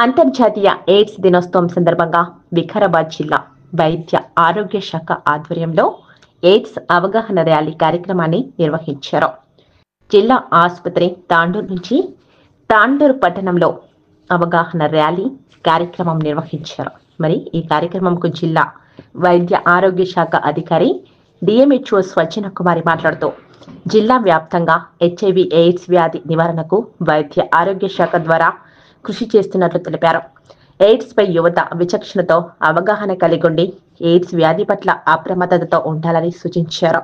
అంతర్జాతీయ ఎయిడ్స్ దినోత్సవం సందర్భంగా వికారాబాద్ జిల్లా వైద్య ఆరోగ్య శాఖ ఆధ్వర్యంలో ఎయిడ్స్ అవగాహన ర్యాలీ కార్యక్రమాన్ని నిర్వహించారు. జిల్లా ఆసుపత్రి తాండూరు నుంచి తాండూరు పట్టణంలో అవగాహన ర్యాలీ కార్యక్రమం నిర్వహించారు. మరి ఈ కార్యక్రమంకు జిల్లా వైద్య ఆరోగ్య శాఖ అధికారి డిఎంహెచ్ఓ స్వచ్ఛన కుమారి మాట్లాడుతూ జిల్లా వ్యాప్తంగా హెచ్ఐవి ఎయిడ్స్ వ్యాధి నివారణకు వైద్య ఆరోగ్య శాఖ ద్వారా కృషి చేస్తున్నట్లు తెలిపారు. ఎయిడ్స్ పై యువత విచక్షణతో అవగాహన కలిగి ఉండి ఎయిడ్స్ వ్యాధి పట్ల అప్రమత్తతతో ఉండాలని సూచించారు.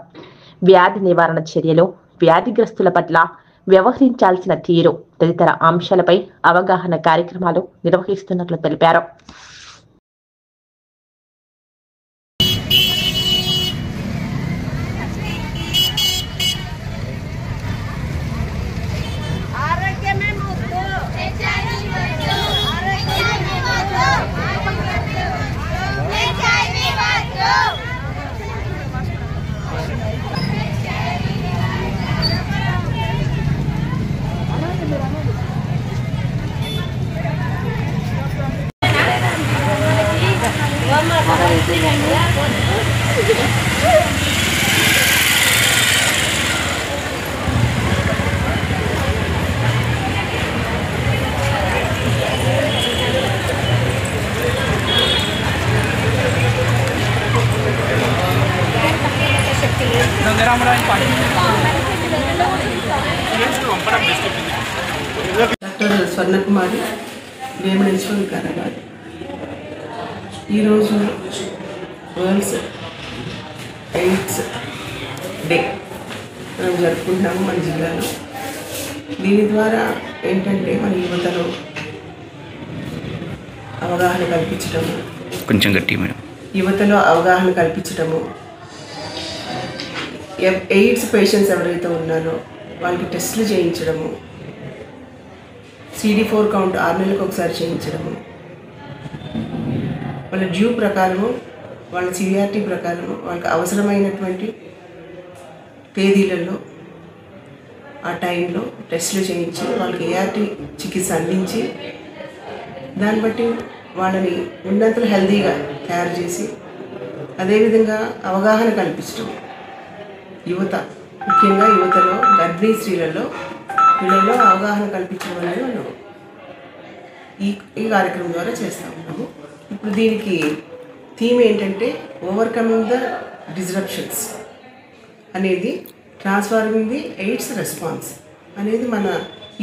వ్యాధి నివారణ చర్యలు, వ్యాధిగ్రస్తుల పట్ల వ్యవహరించాల్సిన తీరు తదితర అంశాలపై అవగాహన కార్యక్రమాలు నిర్వహిస్తున్నట్లు తెలిపారు. డాక్టర్ స్వర్ణ కుమారి, డిఎంహెచ్ఓ వికారాబాద్. ఈరోజు వరల్డ్ ఎయిడ్స్ డే మనం జరుపుకుంటాము మన జిల్లాలో. దీని ద్వారా ఏంటంటే మన యువతలో అవగాహన కల్పించటము, కొంచెం గట్టి మేడం, యువతలో అవగాహన కల్పించటము, ఎయిడ్స్ పేషెంట్స్ ఎవరైతే ఉన్నారో వాళ్ళకి టెస్టులు చేయించడము, CD4 కౌంట్ 6 నెలలకు ఒకసారి చేయించడము, వాళ్ళ డ్యూ ప్రకారము, వాళ్ళ సివియారిటీ ప్రకారము వాళ్ళకి అవసరమైనటువంటి తేదీలలో ఆ టైంలో టెస్టులు చేయించి వాళ్ళకి ఏఆర్టీ చికిత్స అందించి దాన్ని బట్టి వాళ్ళని ఉన్నంతలో హెల్తీగా తయారు చేసి అదేవిధంగా అవగాహన కల్పించడం. యువత, ముఖ్యంగా యువతలో, గర్భిణీ స్త్రీలలో వీళ్ళలో అవగాహన కల్పించడం అనేది మనం ఈ కార్యక్రమం ద్వారా చేస్తూ ఉన్నాము. ఇప్పుడు దీనికి థీమ్ ఏంటంటే ఓవర్కమింగ్ ద డిస్రప్షన్స్ అనేది, ట్రాన్స్ఫార్మింగ్ ది ఎయిడ్స్ రెస్పాన్స్ అనేది మన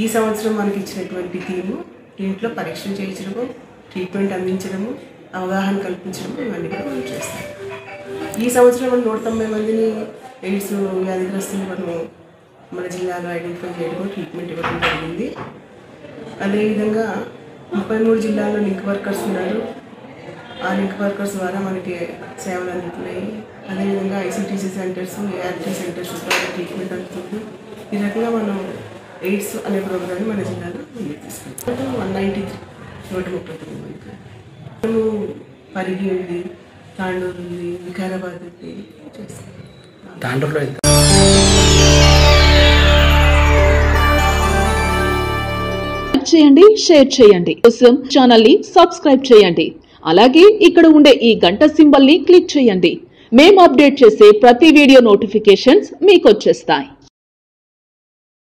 ఈ సంవత్సరం మనకి ఇచ్చినటువంటి థీము. దీంట్లో పరీక్షలు చేయించడము, ట్రీట్మెంట్ అందించడము, అవగాహన కల్పించడము ఇవన్నీ కూడా మనం చేస్తాం. ఈ సంవత్సరం మనం 190 మందిని ఎయిడ్స్ వ్యాధిగ్రస్తులు మన జిల్లాలో ఐడెంటిఫై చేయడం, ట్రీట్మెంట్ ఇవ్వడం జరిగింది. అదేవిధంగా 33 జిల్లాల్లో లింక్ వర్కర్స్ ఉన్నారు. ఆ లింక్ వర్కర్స్ ద్వారా మనకి సేవలు అందుతున్నాయి. అదేవిధంగా ICTC సెంటర్స్, ART సెంటర్స్ ద్వారా ట్రీట్మెంట్ అందుతుంది. ఈ రకంగా మనం ఎయిడ్స్ అనే ప్రోగ్రామ్ని మన జిల్లాలో ముందుకు తీసుకుంటాం. 193 మందికి మనము పరిగి ఉంది, తాండూరు ఉంది, వికారాబాద్ ఉంది చేస్తాం. తాండూరులో చేయండి, షేర్ చేయండి, కోసం ఛానల్ ని సబ్స్క్రైబ్ చేయండి. అలాగే ఇక్కడ ఉండే ఈ గంట సింబల్ ని క్లిక్ చేయండి. మేము అప్డేట్ చేసే ప్రతి వీడియో నోటిఫికేషన్స్ మీకు వచ్చేస్తాయి.